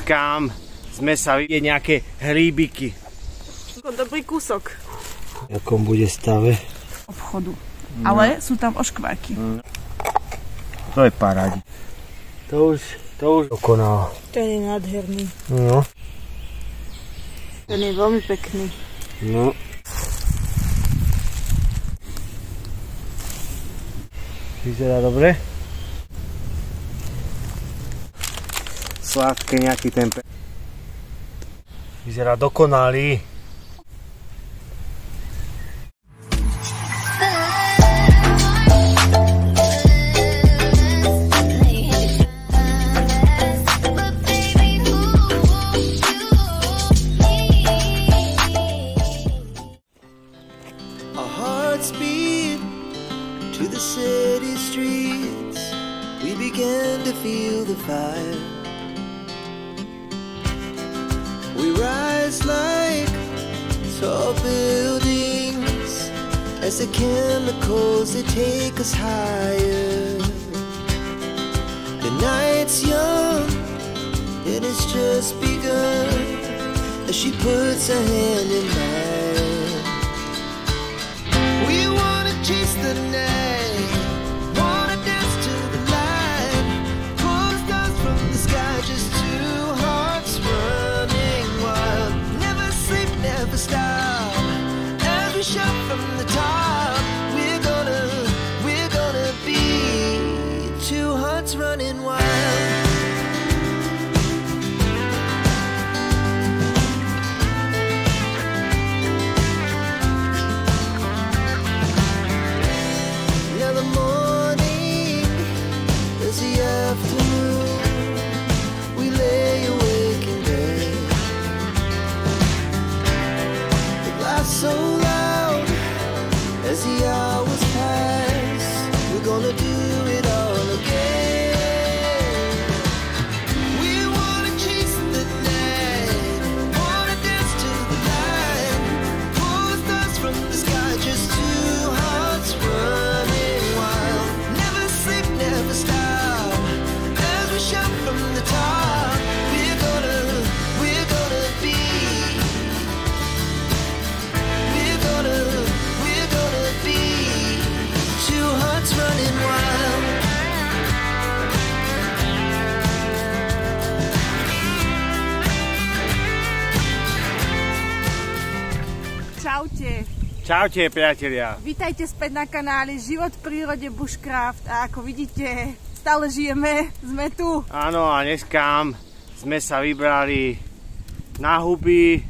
Kam sme sa vidieť nejaké hríbiky. Dobrý kúsok. V akom bude stave? Obchodu. Ale sú tam oškváky. To je parádi. To už dokonalo. Ten je nádherný. No. Ten je veľmi pekný. No. Vyzerá dobre? Sladké nejaký tempe. Vyzerá dokonalý. Our hearts beat to the city streets. We began to feel the fire. We rise like tall buildings as the chemicals they take us higher. The night's young and it's just begun as she puts her hand in mine. We wanna chase the night, wanna dance to the light, pull the stars from the sky, just two hearts running wild. Never sleep, never stop, as we shout from the top. We're gonna be two hearts running wild. So loud as the hours pass, we're gonna do it all again. We wanna chase the night, wanna dance to the light, pull the stars from the sky, just two hearts running wild. Never sleep, never stop, as we shout from the top. We're gonna be two hearts running wild. Čaute. Čaute, priatelia. Vítajte späť na kanáli Život v prírode Bushcraft a ako vidíte, stále žijeme, sme tu. Áno, a dneska sme sa vybrali na huby,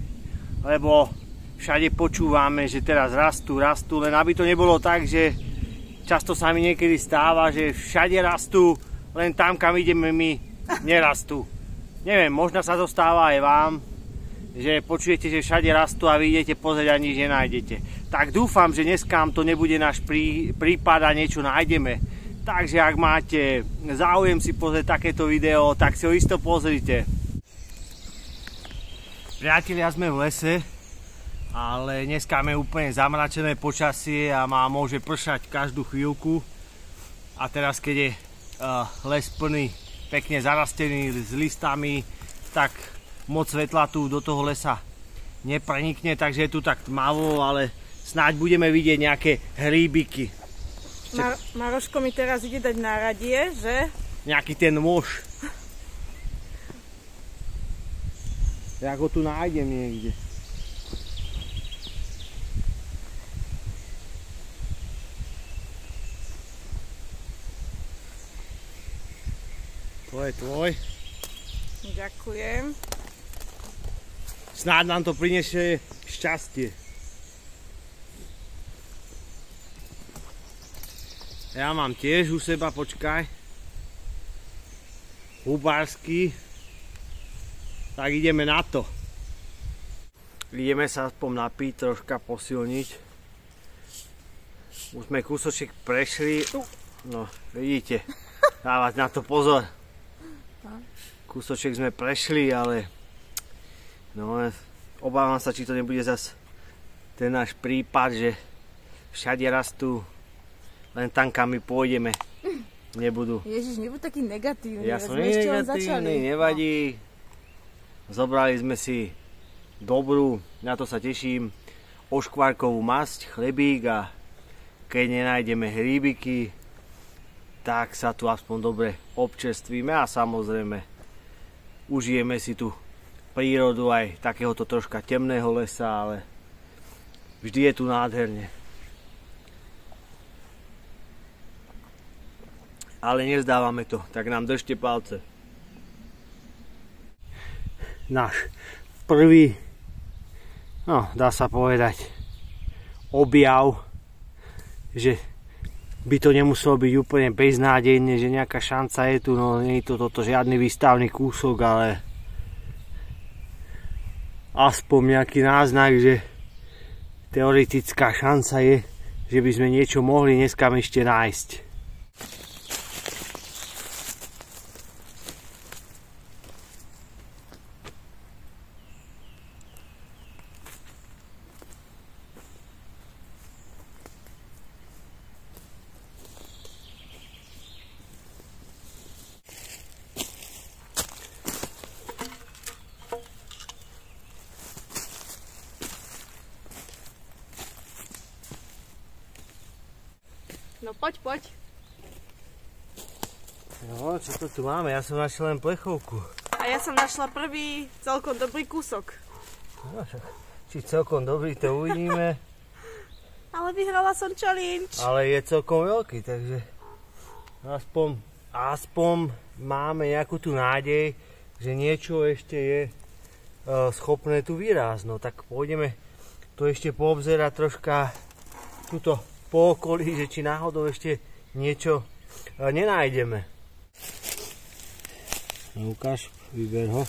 lebo všade počúvame, že teraz rastú, len aby to nebolo tak, že často sa mi niekedy stáva, že všade rastú, len tam, kam ideme my, nerastú. Neviem, možno sa to stáva aj vám, že počujete, že všade rastú a vy idete pozrieť a nič nenájdete. Tak dúfam, že dneska to nebude náš prípad a niečo nájdeme. Takže ak máte záujem si pozrieť takéto video, tak si ho isto pozrite. Priatelia, sme v lese, ale dneska máme úplne zamračené počasie a môže pršať každú chvíľku. A teraz, keď je les plný, pekne zarastený s listami, tak moc svetla tu do toho lesa neprenikne, takže je tu tak tmavo, ale snáď budeme vidieť nejaké hríbiky. Maroško mi teraz ide dať na radie, že? Nejaký ten mož. Ja ho tu nájdem niekde. To je tvoj. Ďakujem. Snáď nám to prinesie šťastie. Ja mám tiež u seba, počkaj. Hubársky. Tak ideme na to. Ideme sa aspoň napiť, troška posilniť. Už sme kúsoček prešli. No, vidíte. Dávať na to pozor. Kúsoček sme prešli, ale no, obávam sa, či to nebude zas ten náš prípad, že všade rastú, len tam, kam my pôjdeme, nebudú. Ježiš, nebuď taký negatívny. Ja som negatívny, nevadí. Zobrali sme si dobrú, na to sa teším, oškvarkovú masť, chlebík a keď nenájdeme hríbiky, tak sa tu aspoň dobre občerstvíme a samozrejme užijeme si tu prírodu aj takéhoto troška temného lesa, ale vždy je tu nádherne. Ale nevzdávame to, tak nám držte palce. Náš prvý, no dá sa povedať, objav, že by to nemuselo byť úplne beznádejne, že nejaká šanca je tu, no nie je to toto žiadny výstavný kúsok, ale aspoň nejaký náznak, že teoretická šanca je, že by sme niečo mohli dneska ešte nájsť. No poď. No, čo to tu máme? Ja som našiel len plechovku. A ja som našla prvý celkom dobrý kúsok. No, či celkom dobrý, to uvidíme. Ale vyhrala som challenge. Ale je celkom veľký, takže aspoň máme nejakú tú nádej, že niečo ešte je schopné tu vyrásť. No tak pôjdeme to ešte poobzerať troška túto po okolí, že či náhodou ešte niečo nenájdeme. No, ukáž, vyber ho.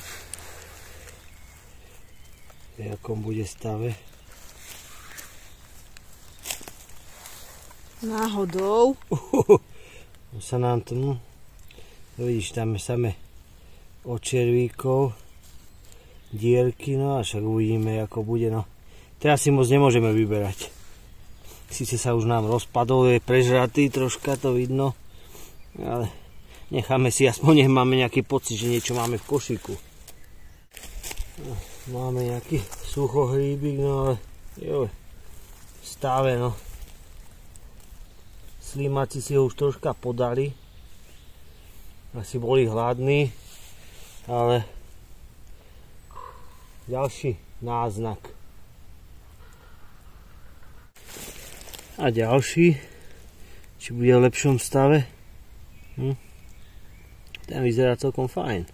V akom bude stave. Náhodou. Sa nám to, no vidíš, tam je samé od červíkov, dierky, no a však uvidíme, ako bude, no. Teraz si moc nemôžeme vyberať. Sice sa už nám rozpadol, je prežratý, troška to vidno, ale necháme si, aspoň nech máme nejaký pocit, že niečo máme v košíku. No, máme nejaký suchohríbik, no ale joj, stáve, no. Slimáci si ho už troška podali, asi boli hladní, ale ďalší náznak. A ďalší, či bude v lepšom stave. Ten vyzerá celkom fajn.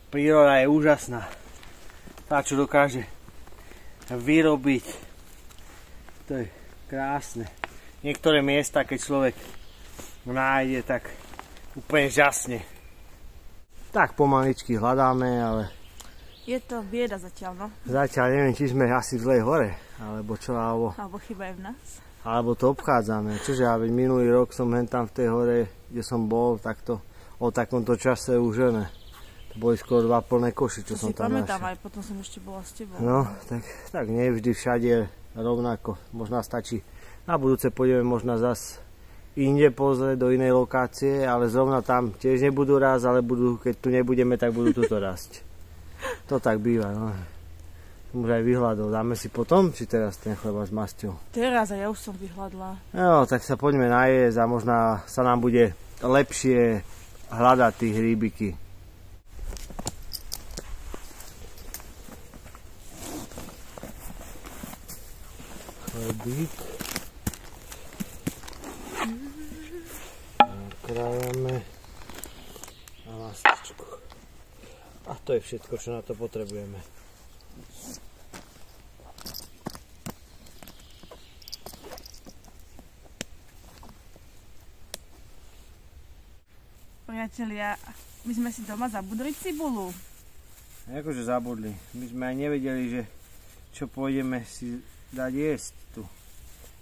Príroda je úžasná. Tá, čo dokáže vyrobiť, to je krásne. Niektoré miesta, keď človek nájde, tak úplne žasne. Tak pomaličky hľadáme, ale Je to bieda zatiaľ, no. Zatiaľ neviem, či sme asi v zlej hore, alebo čo, Alebo chyba je v nás. Alebo to obchádzame. Čože ja veď minulý rok som tam v tej hore, kde som bol, takto o takomto čase už ne. Boli skôr 2 plné koši, čo som tam našiel. Pamätám, aj potom som ešte bola s tebou. No, tak nevždy všade rovnako. Možná stačí, na budúce pôjdeme možno zas inde pozrieť do inej lokácie, ale zrovna tam tiež nebudú rásť, ale budú, keď tu nebudeme, tak budú tuto rásť. To tak býva, no. Už aj vyhľadol. Dáme si potom, či teraz ten chleba s masťou? Teraz, a ja už som vyhľadla. No, tak sa poďme najesť a možno sa nám bude lepšie hľadať tí hríbiky. Chlebík. Nakrájame a mastičku. A to je všetko, čo na to potrebujeme. Priatelia, my sme si doma zabudli cibulu. Akože zabudli. My sme aj nevedeli, že čo pôjdeme si dať jesť tu.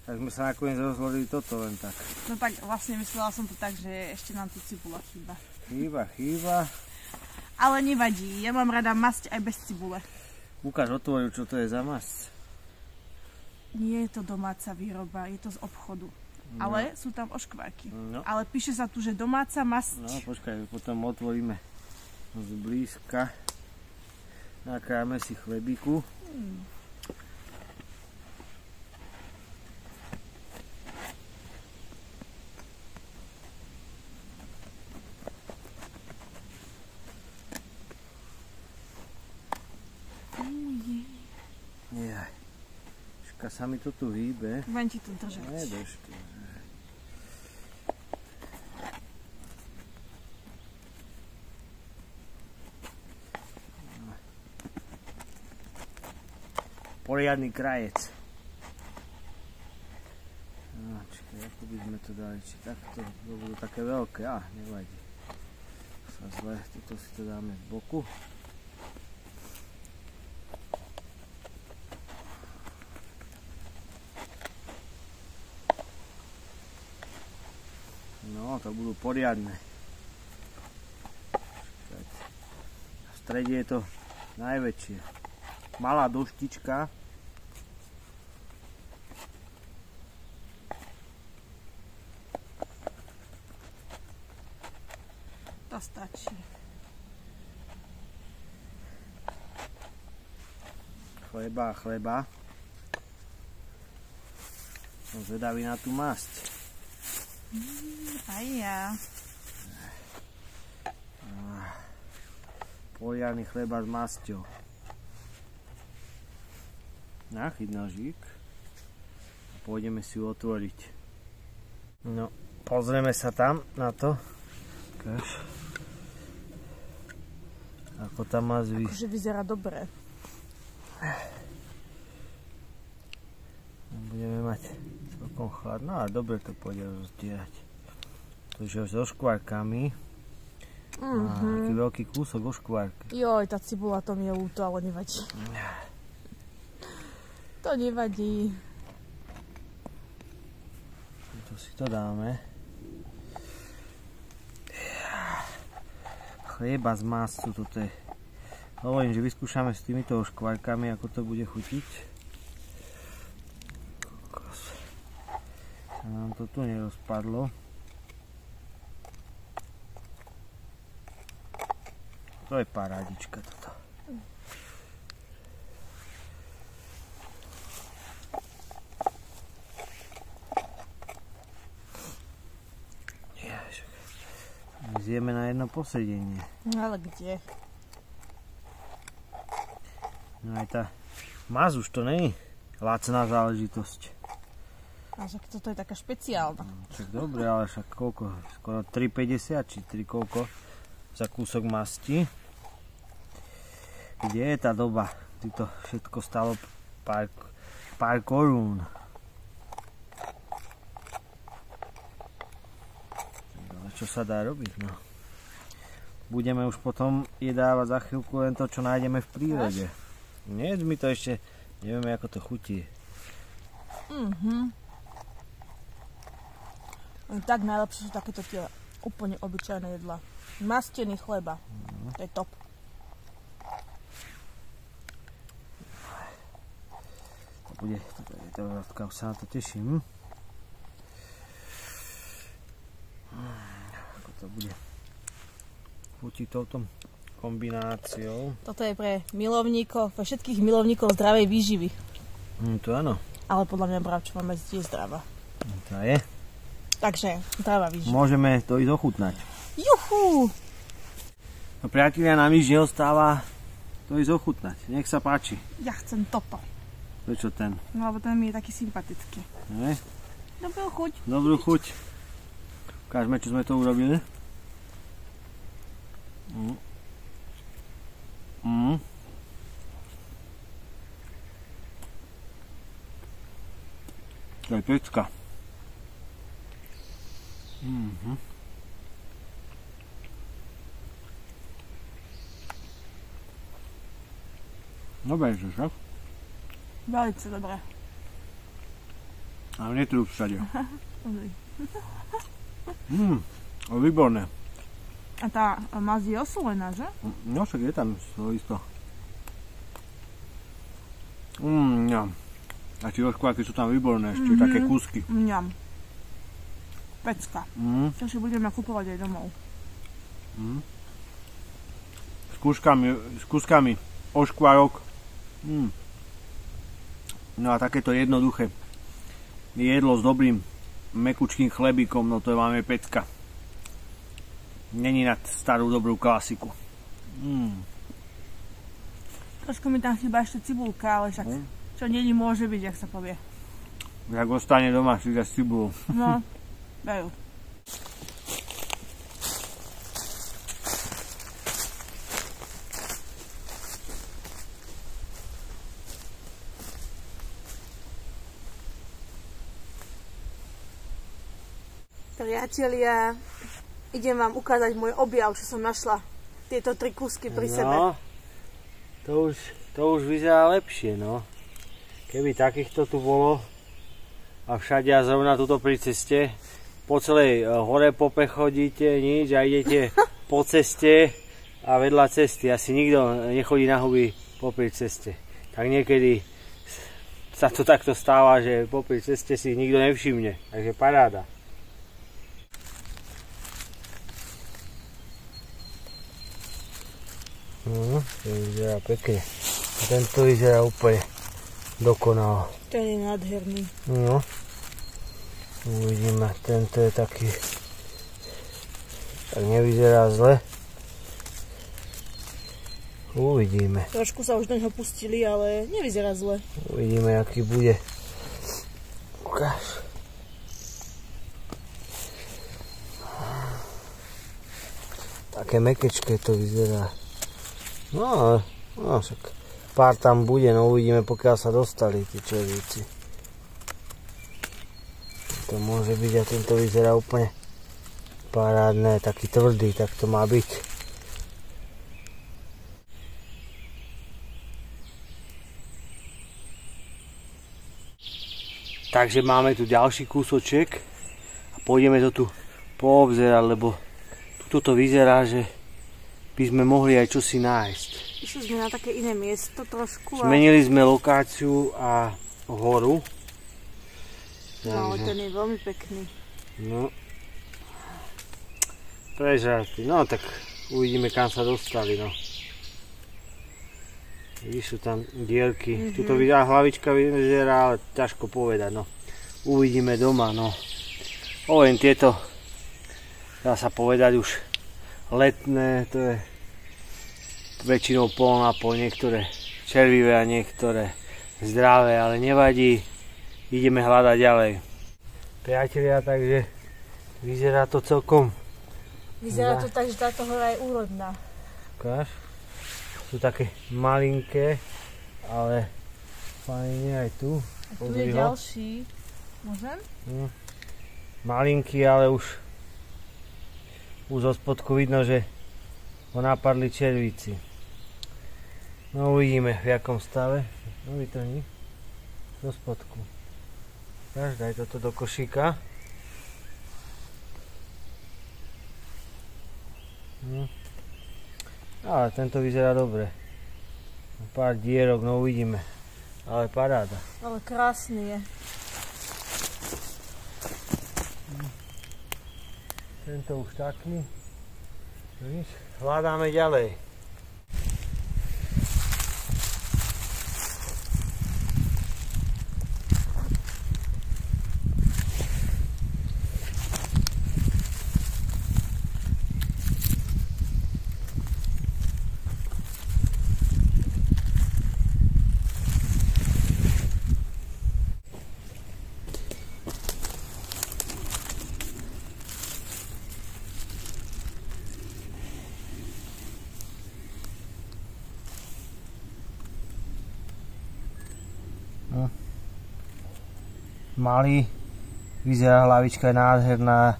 Tak sme sa nakoniec rozhodli toto len tak. No tak vlastne myslela som to tak, že ešte nám tu cibula chýba. Chýba. Ale nevadí, ja mám rada masť aj bez cibule. Ukáž, otvoril, čo to je za masť. Nie je to domáca výroba, je to z obchodu. No. Ale sú tam oškvárky. No. Ale píše sa tu, že domáca masť. No, počkaj, potom otvoríme zblízka. Nakrájame si chlebíku. Jaj. Ška sa mi to tu hýbe. Budem ti to držať. Nedrž to. Poriadny krajec. No, čakaj, ako by sme to dali? Či takto, to budú také veľké? Nevadí. Sa zle, toto si to dáme z boku. No, to budú poriadne. V strede je to najväčšie. Malá doštička. To stačí. Chleba. Som zvedavý na tú masť. Aj ja. Poriadny chleba s masťou. Nachyť nožík. A pôjdeme si ju otvoriť. No, pozrieme sa tam na to. Ukáž. Ako tá masť Akože vyzerá dobre. Budeme mať celkom chladno, ale dobre to pôjde rozdierať. To je so škvárkami. Taký veľký kúsok oškvárky. Joj, tá cibula, to mi je ľúto, ale nevadí. To nevadí. To si to dáme. Chlieba z mascu, toto je. Hovorím, že vyskúšame s týmito oškvárkami, ako to bude chutiť. Sa nám to tu nerozpadlo. To je parádička toto. Zjeme na jedno posedenie. No ale kde? No aj tá maz už to není lacná záležitosť. A však toto je taká špeciálna. Však dobre, ale však koľko? Skoro 3,50 či 3 koľko za kúsok masti. Kde je tá doba? Kdy to všetko stalo pár korún. Čo sa dá robiť, no. Budeme už potom jedávať za chvíľku len to, čo nájdeme v prírode. Nie, my to ešte nevieme, ako to chutí. Tak najlepšie sú takéto tie úplne obyčajné jedlá. Mastený chleba. To je top. To bude, už sa na to teším. Ako to bude chutiť touto kombináciou. Toto je pre všetkých milovníkov zdravej výživy. To áno. Ale podľa mňa bravčová mäsť je zdravá. To je. Takže zdravá výživa. Môžeme to ísť ochutnať. Juhu! No priatelia, nám nič neostáva to ísť ochutnať. Nech sa páči. Ja chcem toto. Prečo ten? No lebo ten mi je taký sympatický. Ne? Dobrú chuť. Dobrú chuť. Ukážme, čo sme to urobili. To je pecka. Dobre, že však? Velice dobré. Ale netrúb všade. Výborné. A tá mazť je osolená, že? No však je tam to isto. Ja. A tie oškváky sú tam výborné, ešte také kúsky. Mňam. Pecka. To si budeme kupovať aj domov. S kúskami oškvárok. No a takéto jednoduché jedlo s dobrým mekučkým chlebíkom, no to máme pecka. Není nad starú dobrú klasiku. Trošku mi tam chýba ešte cibulka, ale však čo není môže byť, jak sa povie. Jak ostane doma, si dá s cibulou. No, dajú. Priatelia, idem vám ukázať môj objav, čo som našla. Tieto 3 kúsky pri sebe. To už vyzerá lepšie, no. Keby takýchto tu bolo a všade a zrovna tuto pri ceste, po celej hore pope chodíte, nič a idete po ceste a vedľa cesty. Asi nikto nechodí na huby popri ceste. Tak niekedy sa to takto stáva, že popri ceste si nikto nevšimne. Takže paráda. No, to vyzerá pekne. A tento vyzerá úplne dokonalo. Ten je nádherný. No. Uvidíme, tento je taký... Tak nevyzerá zle. Uvidíme. Trošku sa už do neho pustili, ale nevyzerá zle. Uvidíme, aký bude. Ukáž. Také mekečké to vyzerá. No však pár tam bude, no uvidíme, pokiaľ sa dostali tí červíci. To môže byť a tento vyzerá úplne parádne, taký tvrdý, tak to má byť. Takže máme tu ďalší kúsoček a pôjdeme to tu poobzerať, lebo tuto vyzerá, že by sme mohli aj čosi nájsť. Išli sme na také iné miesto trošku. Zmenili sme lokáciu a horu. No, ten je veľmi pekný. No. Prežratý. No tak uvidíme, kam sa dostali, no. Vidíš, sú tam dierky. Tuto hlavička vyzerá, ale ťažko povedať, no. Uvidíme doma, no. Len tieto, dá sa povedať už letné, to je väčšinou pol na pol, niektoré červivé a niektoré zdravé, ale nevadí, ideme hľadať ďalej. Priatelia, takže vyzerá to celkom. Vyzerá to tak, že táto hora je úrodná. Ukáž? Sú také malinké, ale fajne aj tu. A tu je ďalší. Môžem? Malinký, ale už zo spodku vidno, že ho napadli červíci. No uvidíme, v jakom stave. No vytrhni. Zo spodku. Daj toto do košíka. Ale tento vyzerá dobre. Pár dierok, no uvidíme. Ale paráda. Ale krásny je. Tento už taký. Víš? Hľadáme ďalej. Malý, vyzerá, hlavička je nádherná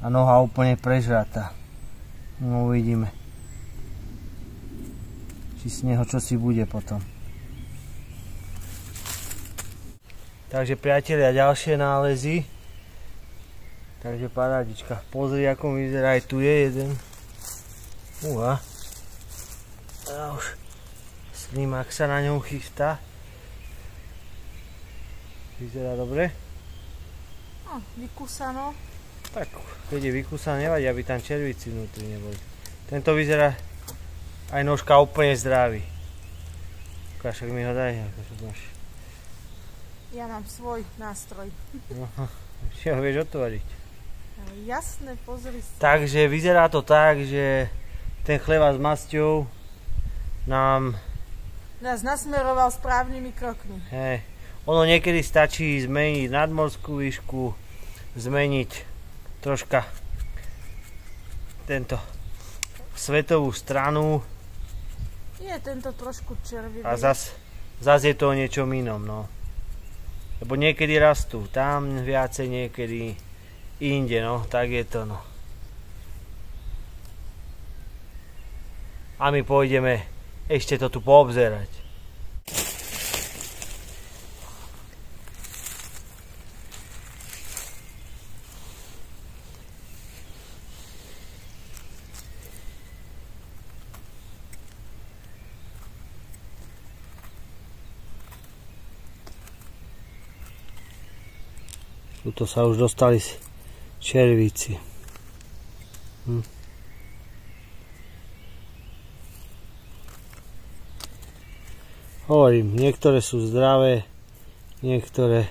a noha úplne prežratá. No uvidíme, či z neho čosi bude potom. Takže priatelia, ďalšie nálezy. Takže parádička. Pozri, ako vyzerá. Aj tu je jeden. A už snímak sa na ňom chystá. Vyzerá dobre? No, vykúsano. Tak, keď je vykúsaný, nevadí, aby tam červíci vnútri neboli. Tento vyzerá aj nožka úplne zdravý. Však mi ho daj, akože máš. Ja mám svoj nástroj. Aha, si ho vieš otvoriť. Jasné, pozri si. Takže vyzerá to tak, že ten chleba s masťou nás nasmeroval správnymi krokmi. Hej. Ono niekedy stačí zmeniť nadmorskú výšku, zmeniť troška tento svetovú stranu. Je tento trošku červivý. A zas je to o niečom inom, no. Lebo niekedy rastú tam viacej, niekedy inde, no. Tak je to, no. A my pôjdeme ešte to tu poobzerať. Tuto sa už dostali červíci. Hovorím, niektoré sú zdravé, niektoré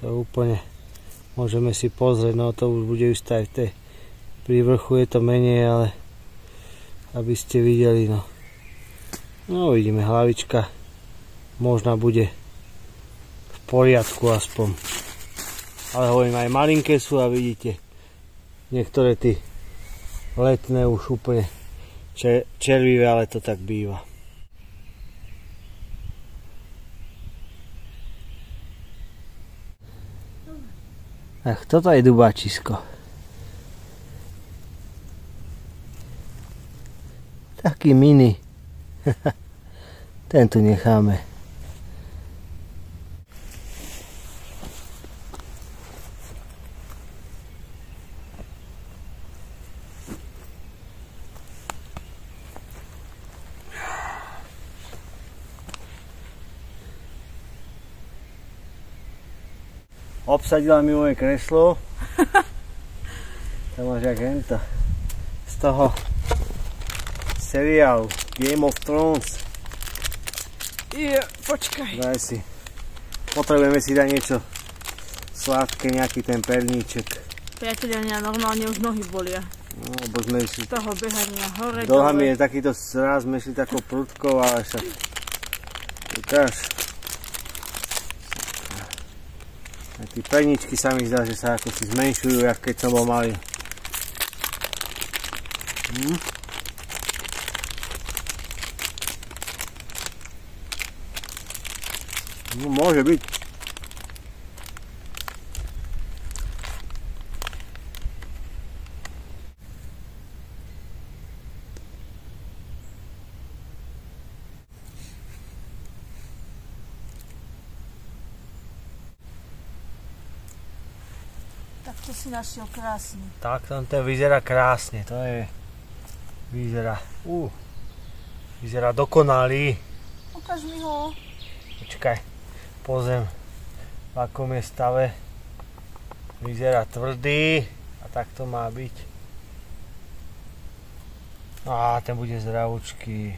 to úplne môžeme si pozrieť, no to už bude už aj pri vrchu je to menej, ale aby ste videli, no. No vidíme, hlavička možno bude v poriadku aspoň. Ale hovorím, aj malinké sú a vidíte, niektoré tí letné už úplne červivé, ale to tak býva. Ach, toto je dubáčisko. Taký mini. Ten tu necháme. Obsadila mi moje kreslo. Tam máš jak hento. Z toho seriálu Game of Thrones. Počkaj. Daj si. Potrebujeme si dať niečo sladké, nejaký ten perníček. Priatelia, normálne už nohy bolia. No, bo sme išli Z toho behania hore. Dohami je takýto sraz, sme šli takou prudkou, ale však ukáž. A tí perničky sa mi zdá, že sa ako si zmenšujú, jak keď som bol malý. No, môže byť. Tak to si našiel krásne. Tak to vyzerá krásne, to je, vyzerá dokonalý. Ukáž mi ho. Počkaj, pozriem, v akom je stave. Vyzerá tvrdý a tak to má byť. Á, ten bude zdravúčky.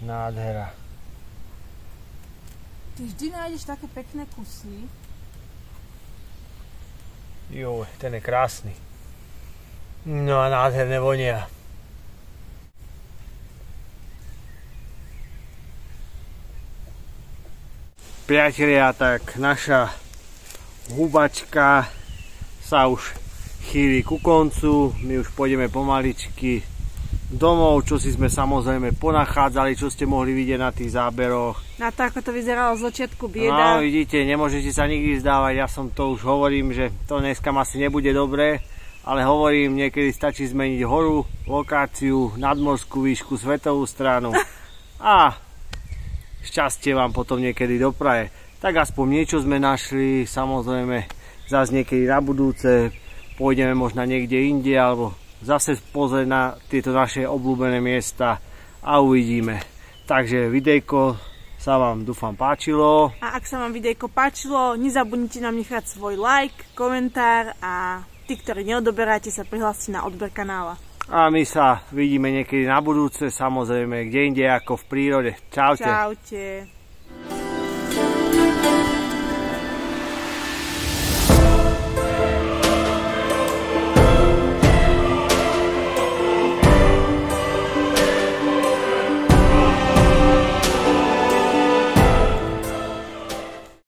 Nádhera. Ty vždy nájdeš také pekné kusy. Joj, ten je krásny. No a nádherné vonia. Priatelia, tak naša hubačka sa už chýli ku koncu. My už pôjdeme pomaličky domov, čo si sme samozrejme ponachádzali, čo ste mohli vidieť na tých záberoch. Na to, ako to vyzeralo z začiatku bieda. No, vidíte, nemôžete sa nikdy zdávať, ja som to už hovorím, že to dneska asi nebude dobré, ale hovorím, niekedy stačí zmeniť horu, lokáciu, nadmorskú výšku, svetovú stranu a šťastie vám potom niekedy dopraje. Tak aspoň niečo sme našli, samozrejme zase niekedy na budúce pôjdeme možno niekde inde alebo zase pozrieť na tieto naše obľúbené miesta a uvidíme. Takže videjko sa vám dúfam páčilo. A ak sa vám videjko páčilo, nezabudnite nám nechať svoj like, komentár a tí, ktorí neodoberáte, sa prihláste na odber kanála. A my sa vidíme niekedy na budúce, samozrejme kde inde ako v prírode. Čaute. Čaute.